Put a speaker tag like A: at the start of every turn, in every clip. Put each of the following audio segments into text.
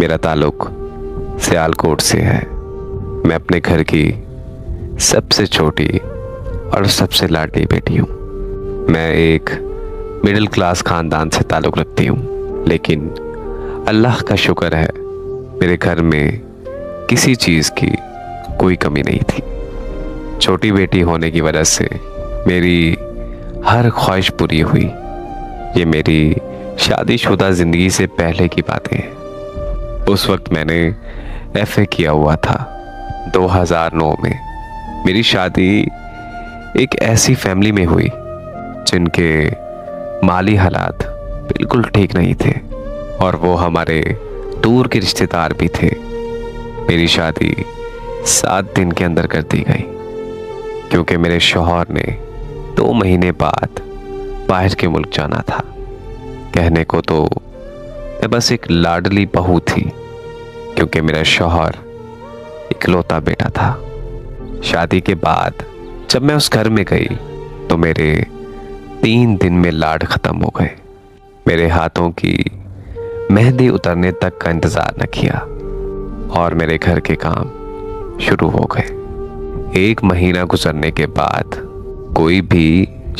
A: मेरा ताल्लुक सियालकोट से है। मैं अपने घर की सबसे छोटी और सबसे लाडली बेटी हूँ। मैं एक मिडिल क्लास ख़ानदान से ताल्लुक़ रखती हूँ, लेकिन अल्लाह का शुक्र है मेरे घर में किसी चीज़ की कोई कमी नहीं थी। छोटी बेटी होने की वजह से मेरी हर ख्वाहिश पूरी हुई। ये मेरी शादीशुदा ज़िंदगी से पहले की बातें हैं। उस वक्त मैंने एफए किया हुआ था। 2009 में मेरी शादी एक ऐसी फैमिली में हुई जिनके माली हालात बिल्कुल ठीक नहीं थे और वो हमारे दूर के रिश्तेदार भी थे। मेरी शादी 7 दिन के अंदर कर दी गई क्योंकि मेरे शौहर ने 2 महीने बाद बाहर के मुल्क जाना था। कहने को तो मैं बस एक लाडली बहू थी क्योंकि मेरा शौहर इकलौता बेटा था। शादी के बाद जब मैं उस घर में गई तो मेरे 3 दिन में लाड ख़त्म हो गए। मेरे हाथों की मेहंदी उतरने तक का इंतज़ार न किया और मेरे घर के काम शुरू हो गए। 1 महीना गुजरने के बाद कोई भी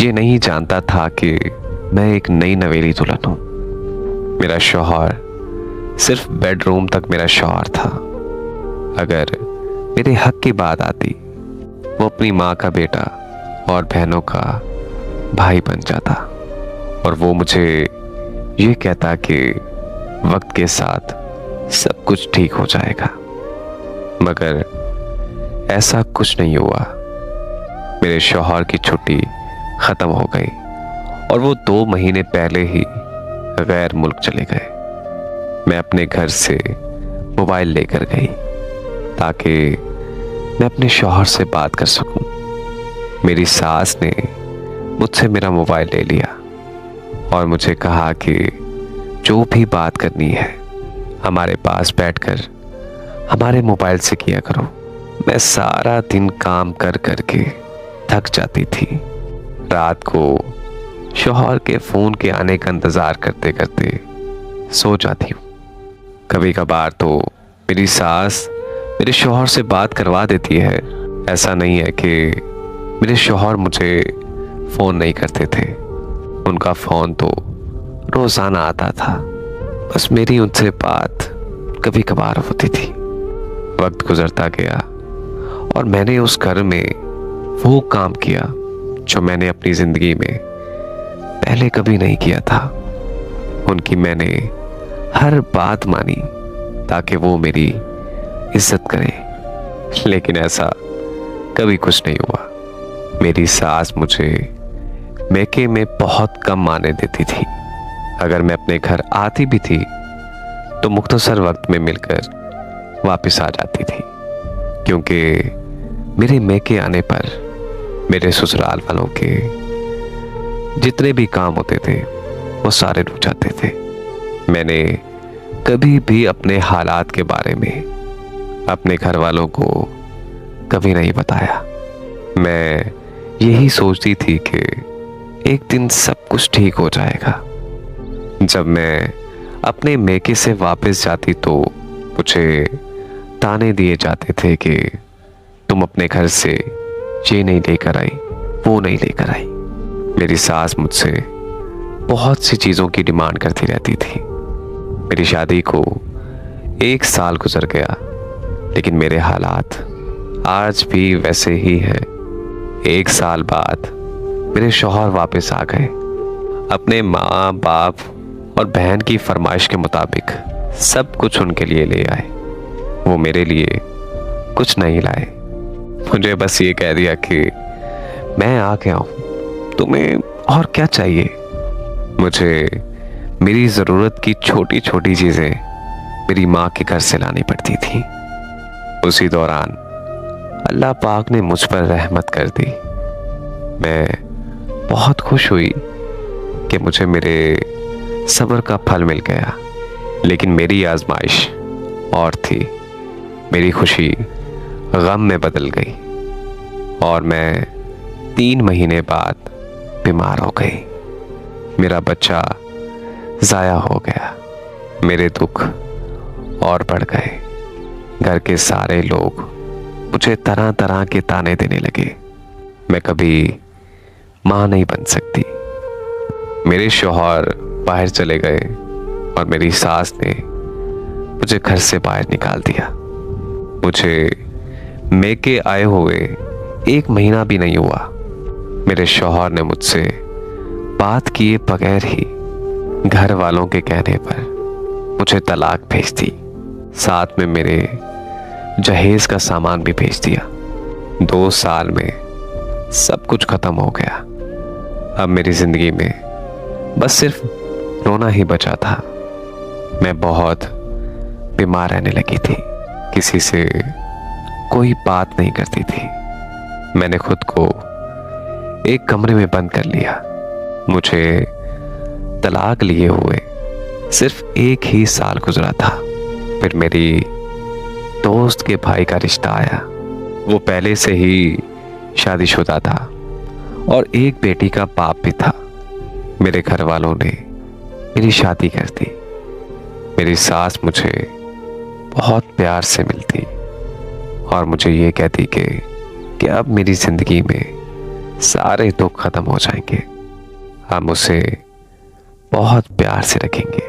A: ये नहीं जानता था कि मैं एक नई नवेली दुल्हन हूँ। मेरा शौहर सिर्फ बेडरूम तक मेरा शौहर था। अगर मेरे हक की बात आती वो अपनी माँ का बेटा और बहनों का भाई बन जाता और वो मुझे ये कहता कि वक्त के साथ सब कुछ ठीक हो जाएगा, मगर ऐसा कुछ नहीं हुआ। मेरे शौहर की छुट्टी ख़त्म हो गई और वो 2 महीने पहले ही गैर मुल्क चले गए। मैं अपने घर से मोबाइल लेकर गई ताकि मैं अपने शौहर से बात कर सकूं। मेरी सास ने मुझसे मेरा मोबाइल ले लिया और मुझे कहा कि जो भी बात करनी है हमारे पास बैठकर हमारे मोबाइल से किया करो। मैं सारा दिन काम कर कर के थक जाती थी। रात को शौहर के फ़ोन के आने का इंतज़ार करते करते सो जाती हूँ। कभी कभार तो मेरी सास मेरे शौहर से बात करवा देती है। ऐसा नहीं है कि मेरे शौहर मुझे फ़ोन नहीं करते थे, उनका फ़ोन तो रोज़ाना आता था। बस मेरी उनसे बात कभी कभार होती थी। वक्त गुजरता गया और मैंने उस घर में वो काम किया जो मैंने अपनी ज़िंदगी में पहले कभी नहीं किया था। उनकी मैंने हर बात मानी ताकि वो मेरी इज्जत करें, लेकिन ऐसा कभी कुछ नहीं हुआ। मेरी सास मुझे मैके में बहुत कम आने देती थी। अगर मैं अपने घर आती भी थी तो मुख्तसर वक्त में मिलकर वापस आ जाती थी, क्योंकि मेरे मैके आने पर मेरे ससुराल वालों के जितने भी काम होते थे वो सारे रुक जाते थे। मैंने कभी भी अपने हालात के बारे में अपने घर वालों को कभी नहीं बताया। मैं यही सोचती थी कि एक दिन सब कुछ ठीक हो जाएगा। जब मैं अपने मैके से वापस जाती तो मुझे ताने दिए जाते थे कि तुम अपने घर से ये नहीं लेकर आई, वो नहीं लेकर आई। मेरी सास मुझसे बहुत सी चीज़ों की डिमांड करती रहती थी। मेरी शादी को 1 साल गुजर गया, लेकिन मेरे हालात आज भी वैसे ही हैं। 1 साल बाद मेरे शौहर वापस आ गए। अपने माँ बाप और बहन की फरमाइश के मुताबिक सब कुछ उनके लिए ले आए। वो मेरे लिए कुछ नहीं लाए। मुझे बस ये कह दिया कि मैं आ गया हूँ, तुम्हें और क्या चाहिए। मुझे मेरी ज़रूरत की छोटी छोटी चीज़ें मेरी माँ के घर से लानी पड़ती थी। उसी दौरान अल्लाह पाक ने मुझ पर रहमत कर दी। मैं बहुत खुश हुई कि मुझे मेरे सब्र का फल मिल गया, लेकिन मेरी आजमाइश और थी। मेरी खुशी गम में बदल गई और मैं 3 महीने बाद बीमार हो गई। मेरा बच्चा ज़ाया हो गया। मेरे दुख और बढ़ गए। घर के सारे लोग मुझे तरह तरह के ताने देने लगे। मैं कभी माँ नहीं बन सकती। मेरे शौहर बाहर चले गए और मेरी सास ने मुझे घर से बाहर निकाल दिया। मुझे मैके आए हुए 1 महीना भी नहीं हुआ। मेरे शौहर ने मुझसे बात किए बगैर ही घर वालों के कहने पर मुझे तलाक भेज दी। साथ में मेरे जहेज का सामान भी भेज दिया। 2 साल में सब कुछ खत्म हो गया। अब मेरी जिंदगी में बस सिर्फ रोना ही बचा था। मैं बहुत बीमार रहने लगी थी। किसी से कोई बात नहीं करती थी। मैंने खुद को एक कमरे में बंद कर लिया। मुझे तलाक लिए हुए सिर्फ 1 ही साल गुजरा था। फिर मेरी दोस्त के भाई का रिश्ता आया। वो पहले से ही शादीशुदा था और एक बेटी का बाप भी था। मेरे घर वालों ने मेरी शादी कर दी। मेरी सास मुझे बहुत प्यार से मिलती और मुझे ये कहती कि अब मेरी जिंदगी में सारे दुख खत्म हो जाएंगे। हम उसे बहुत प्यार से रखेंगे।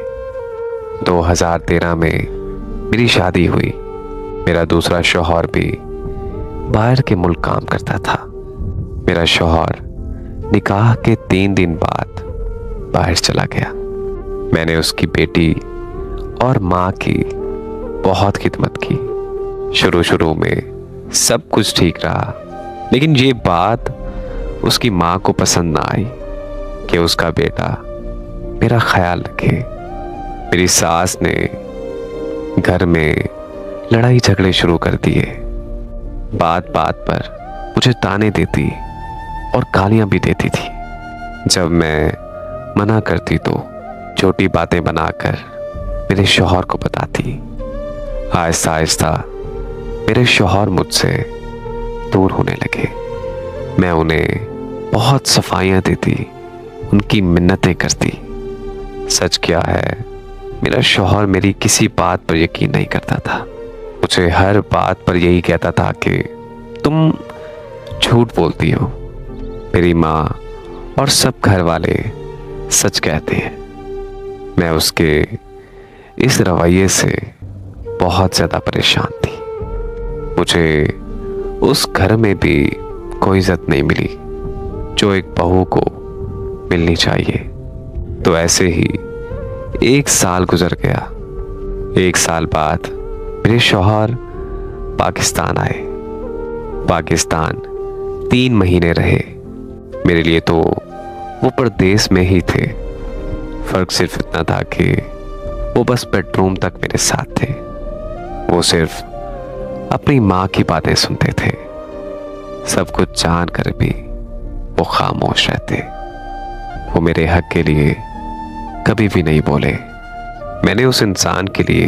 A: 2013 में मेरी शादी हुई। मेरा दूसरा शौहर भी बाहर के मुल्क काम करता था। मेरा शौहर निकाह के 3 दिन बाद बाहर चला गया। मैंने उसकी बेटी और माँ की बहुत खिदमत की। शुरू में सब कुछ ठीक रहा, लेकिन ये बात उसकी माँ को पसंद ना आई कि उसका बेटा मेरा ख्याल रखे। मेरी सास ने घर में लड़ाई झगड़े शुरू कर दिए। बात बात पर मुझे ताने देती और गालियां भी देती थी। जब मैं मना करती तो छोटी बातें बनाकर मेरे शौहर को बताती। आहिस्ता आहिस्ता मेरे शौहर मुझसे दूर होने लगे। मैं उन्हें बहुत सफाइयाँ देती, उनकी मिन्नतें करती। सच क्या है, मेरा शौहर मेरी किसी बात पर यकीन नहीं करता था। मुझे हर बात पर यही कहता था कि तुम झूठ बोलती हो। मेरी माँ और सब घर वाले सच कहते हैं। मैं उसके इस रवैये से बहुत ज़्यादा परेशान थी। मुझे उस घर में भी कोई इज्जत नहीं मिली जो एक बहू को मिलनी चाहिए। तो ऐसे ही 1 साल गुजर गया। 1 साल बाद मेरे शौहर पाकिस्तान आए। पाकिस्तान 3 महीने रहे। मेरे लिए तो वो परदेश में ही थे। फर्क सिर्फ इतना था कि वो बस बेडरूम तक मेरे साथ थे। वो सिर्फ अपनी माँ की बातें सुनते थे। सब कुछ जान कर भी वो खामोश रहते। वो मेरे हक के लिए कभी भी नहीं बोले। मैंने उस इंसान के लिए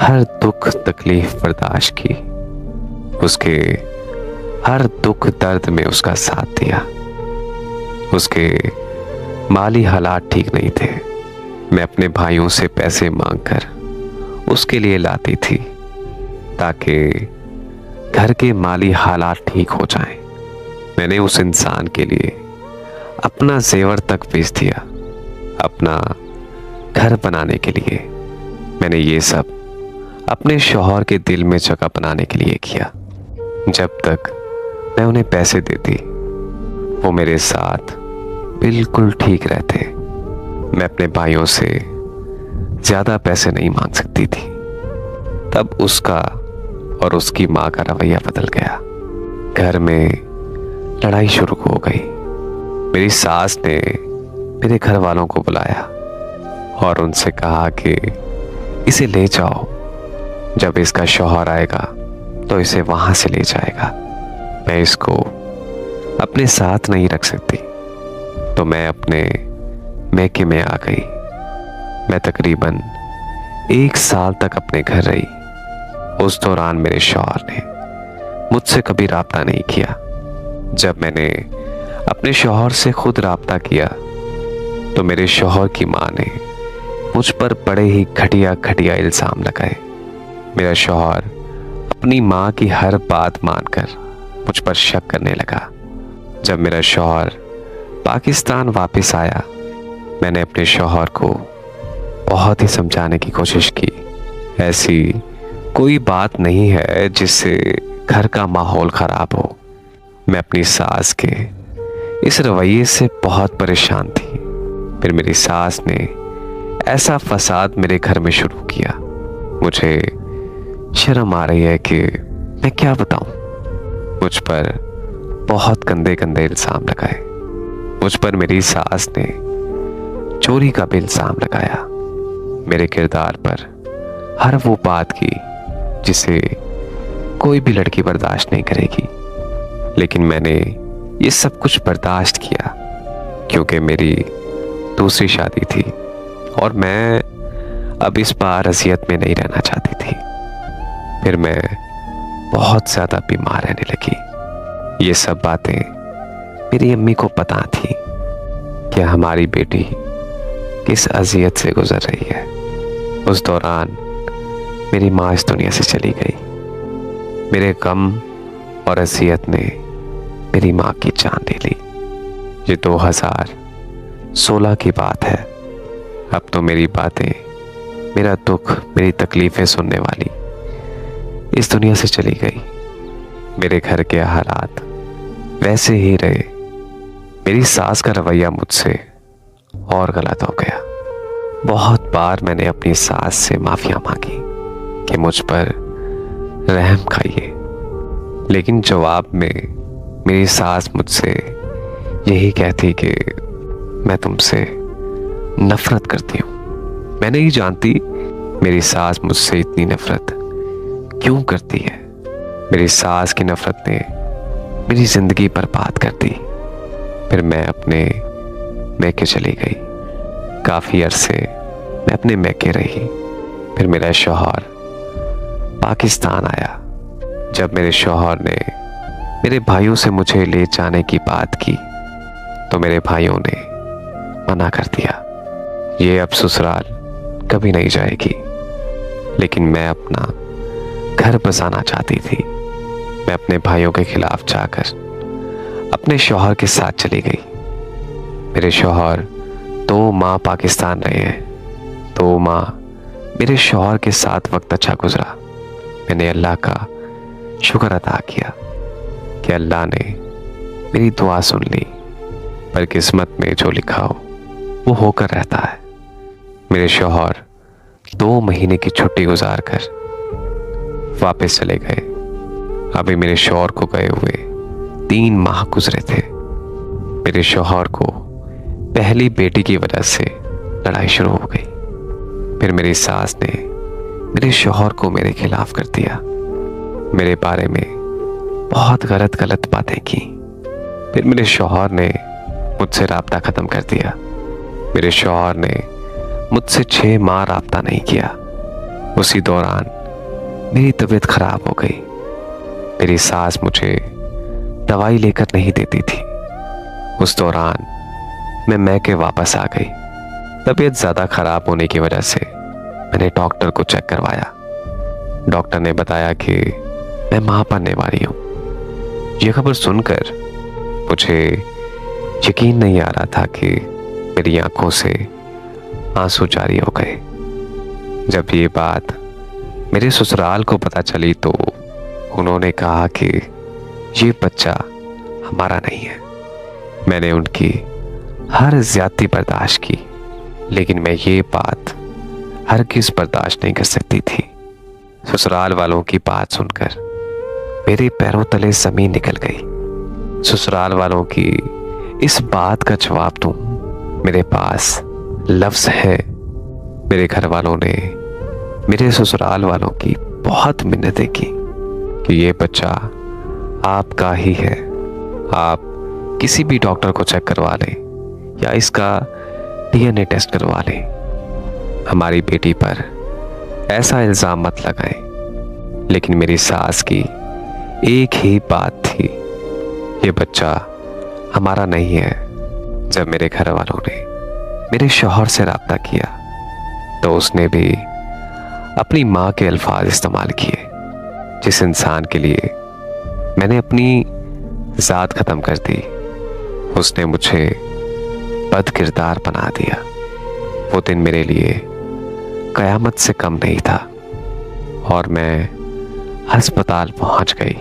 A: हर दुख तकलीफ बर्दाश्त की। उसके हर दुख दर्द में उसका साथ दिया। उसके माली हालात ठीक नहीं थे। मैं अपने भाइयों से पैसे मांगकर उसके लिए लाती थी ताकि घर के माली हालात ठीक हो जाएं। मैंने उस इंसान के लिए अपना जेवर तक बेच दिया, अपना घर बनाने के लिए। मैंने ये सब अपने शौहर के दिल में जगह बनाने के लिए किया। जब तक मैं उन्हें पैसे देती, वो मेरे साथ बिल्कुल ठीक रहते। मैं अपने भाइयों से ज़्यादा पैसे नहीं मांग सकती थी। तब उसका और उसकी माँ का रवैया बदल गया। घर में लड़ाई शुरू हो गई। मेरी सास ने मेरे घर वालों को बुलाया और उनसे कहा कि इसे ले जाओ। जब इसका शौहर आएगा तो इसे वहाँ से ले जाएगा। मैं इसको अपने साथ नहीं रख सकती। तो मैं अपने मैके में आ गई। मैं तकरीबन 1 साल तक अपने घर रही। उस दौरान मेरे शौहर ने मुझसे कभी राब्ता नहीं किया। जब मैंने अपने शौहर से खुद राब्ता किया तो मेरे शौहर की माँ ने मुझ पर बड़े ही घटिया घटिया इल्ज़ाम लगाए। मेरा शौहर अपनी माँ की हर बात मानकर मुझ पर शक करने लगा। जब मेरा शौहर पाकिस्तान वापस आया, मैंने अपने शौहर को बहुत ही समझाने की कोशिश की। ऐसी कोई बात नहीं है जिससे घर का माहौल ख़राब हो। मैं अपनी सास के इस रवैये से बहुत परेशान थी। फिर मेरी सास ने ऐसा फसाद मेरे घर में शुरू किया। मुझे शर्म आ रही है कि मैं क्या बताऊं। मुझ पर बहुत गंदे गंदे इल्ज़ाम लगाए। मुझ पर मेरी सास ने चोरी का भी इल्ज़ाम लगाया। मेरे किरदार पर हर वो बात की जिसे कोई भी लड़की बर्दाश्त नहीं करेगी। लेकिन मैंने ये सब कुछ बर्दाश्त किया क्योंकि मेरी दूसरी शादी थी और मैं अब इस बार अज़ियत में नहीं रहना चाहती थी। फिर मैं बहुत ज़्यादा बीमार रहने लगी। ये सब बातें मेरी अम्मी को पता थी कि हमारी बेटी किस अज़ियत से गुजर रही है। उस दौरान मेरी माँ इस दुनिया से चली गई। मेरे गम और अज़ियत ने मेरी माँ की जान ले ली। ये 2016 की बात है। अब तो मेरी बातें, मेरा दुख, मेरी तकलीफ़ें सुनने वाली इस दुनिया से चली गई। मेरे घर के हालात वैसे ही रहे। मेरी सास का रवैया मुझसे और गलत हो गया। बहुत बार मैंने अपनी सास से माफ़िया मांगी कि मुझ पर रहम खाइए, लेकिन जवाब में मेरी सास मुझसे यही कहती कि मैं तुमसे नफरत करती हूँ। मैं नहीं जानती मेरी सास मुझसे इतनी नफरत क्यों करती है। मेरी सास की नफरत ने मेरी ज़िंदगी बर्बाद कर दी। फिर मैं अपने मैके चली गई। काफ़ी अरसे मैं अपने मैके रही। फिर मेरा शौहर पाकिस्तान आया। जब मेरे शौहर ने मेरे भाइयों से मुझे ले जाने की बात की तो मेरे भाइयों ने मना कर दिया। ये अब ससुराल कभी नहीं जाएगी। लेकिन मैं अपना घर बसाना चाहती थी। मैं अपने भाइयों के खिलाफ जाकर अपने शौहर के साथ चली गई। मेरे शौहर 2 माह पाकिस्तान रहे हैं। 2 माह मेरे शौहर के साथ वक्त अच्छा गुजरा। मैंने अल्लाह का शुक्र अदा किया कि अल्लाह ने मेरी दुआ सुन ली। पर किस्मत में जो लिखा हो वो होकर रहता है। मेरे शौहर 2 महीने की छुट्टी गुजार कर वापस चले गए। अभी मेरे शौहर को गए हुए 3 माह गुजरे थे। मेरे शौहर को पहली बेटी की वजह से लड़ाई शुरू हो गई। फिर मेरी सास ने मेरे शौहर को मेरे खिलाफ कर दिया। मेरे बारे में बहुत गलत गलत बातें की। फिर मेरे शौहर ने मुझसे राब्ता ख़त्म कर दिया। मेरे शौहर ने मुझसे 6 माह राब्ता नहीं किया। उसी दौरान मेरी तबीयत खराब हो गई। मेरी सास मुझे दवाई लेकर नहीं देती थी। उस दौरान मैं मैके वापस आ गई। तबीयत ज़्यादा खराब होने की वजह से मैंने डॉक्टर को चेक करवाया। डॉक्टर ने बताया कि मैं मां बनने वाली हूँ। ये खबर सुनकर मुझे यकीन नहीं आ रहा था कि मेरी आंखों से आंसू जारी हो गए। जब ये बात मेरे ससुराल को पता चली तो उन्होंने कहा कि ये बच्चा हमारा नहीं है। मैंने उनकी हर ज्यादती बर्दाश्त की, लेकिन मैं ये बात हरगिज़ बर्दाश्त नहीं कर सकती थी। ससुराल वालों की बात सुनकर मेरे पैरों तले ज़मीन निकल गई। ससुराल वालों की इस बात का जवाब दूं, मेरे पास लफ्ज़ है। मेरे घर वालों ने मेरे ससुराल वालों की बहुत मिन्नतें की कि ये बच्चा आपका ही है। आप किसी भी डॉक्टर को चेक करवा लें या इसका डीएनए टेस्ट करवा लें। हमारी बेटी पर ऐसा इल्ज़ाम मत लगाएं। लेकिन मेरी सास की एक ही बात थी, ये बच्चा हमारा नहीं है। जब मेरे घर वालों ने मेरे शौहर से राब्ता किया तो उसने भी अपनी माँ के अल्फाज इस्तेमाल किए। जिस इंसान के लिए मैंने अपनी ज़ात ख़त्म कर दी, उसने मुझे बद किरदार बना दिया। वो दिन मेरे लिए क़यामत से कम नहीं था और मैं अस्पताल पहुंच गई।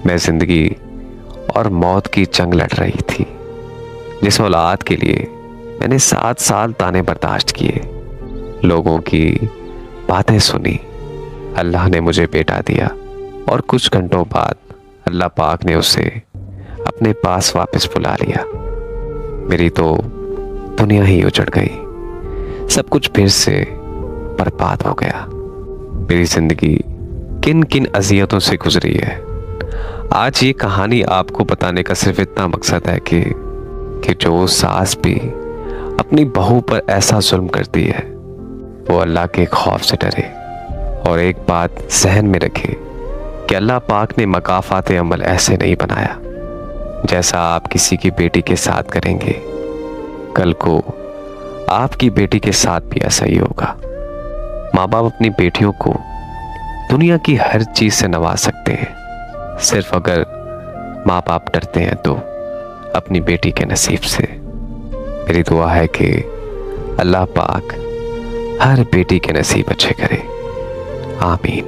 A: मैं ज़िंदगी और मौत की जंग लड़ रही थी। जिस औलाद के लिए मैंने 7 साल ताने बर्दाश्त किए, लोगों की बातें सुनी, अल्लाह ने मुझे बेटा दिया और कुछ घंटों बाद अल्लाह पाक ने उसे अपने पास वापस बुला लिया। मेरी तो दुनिया ही उजड़ गई। सब कुछ फिर से बर्बाद हो गया। मेरी जिंदगी किन किन अज़ियतों से गुजरी है। आज ये कहानी आपको बताने का सिर्फ इतना मकसद है कि जो सास भी अपनी बहू पर ऐसा जुल्म करती है, वो अल्लाह के खौफ से डरे और एक बात जहन में रखे कि अल्लाह पाक ने मकाफात अमल ऐसे नहीं बनाया। जैसा आप किसी की बेटी के साथ करेंगे, कल को आपकी बेटी के साथ भी ऐसा ही होगा। माँ बाप अपनी बेटियों को दुनिया की हर चीज़ से नवाज सकते हैं, सिर्फ अगर माँ बाप डरते हैं तो अपनी बेटी के नसीब से। मेरी दुआ है कि अल्लाह पाक हर बेटी के नसीब अच्छे करे। आमीन।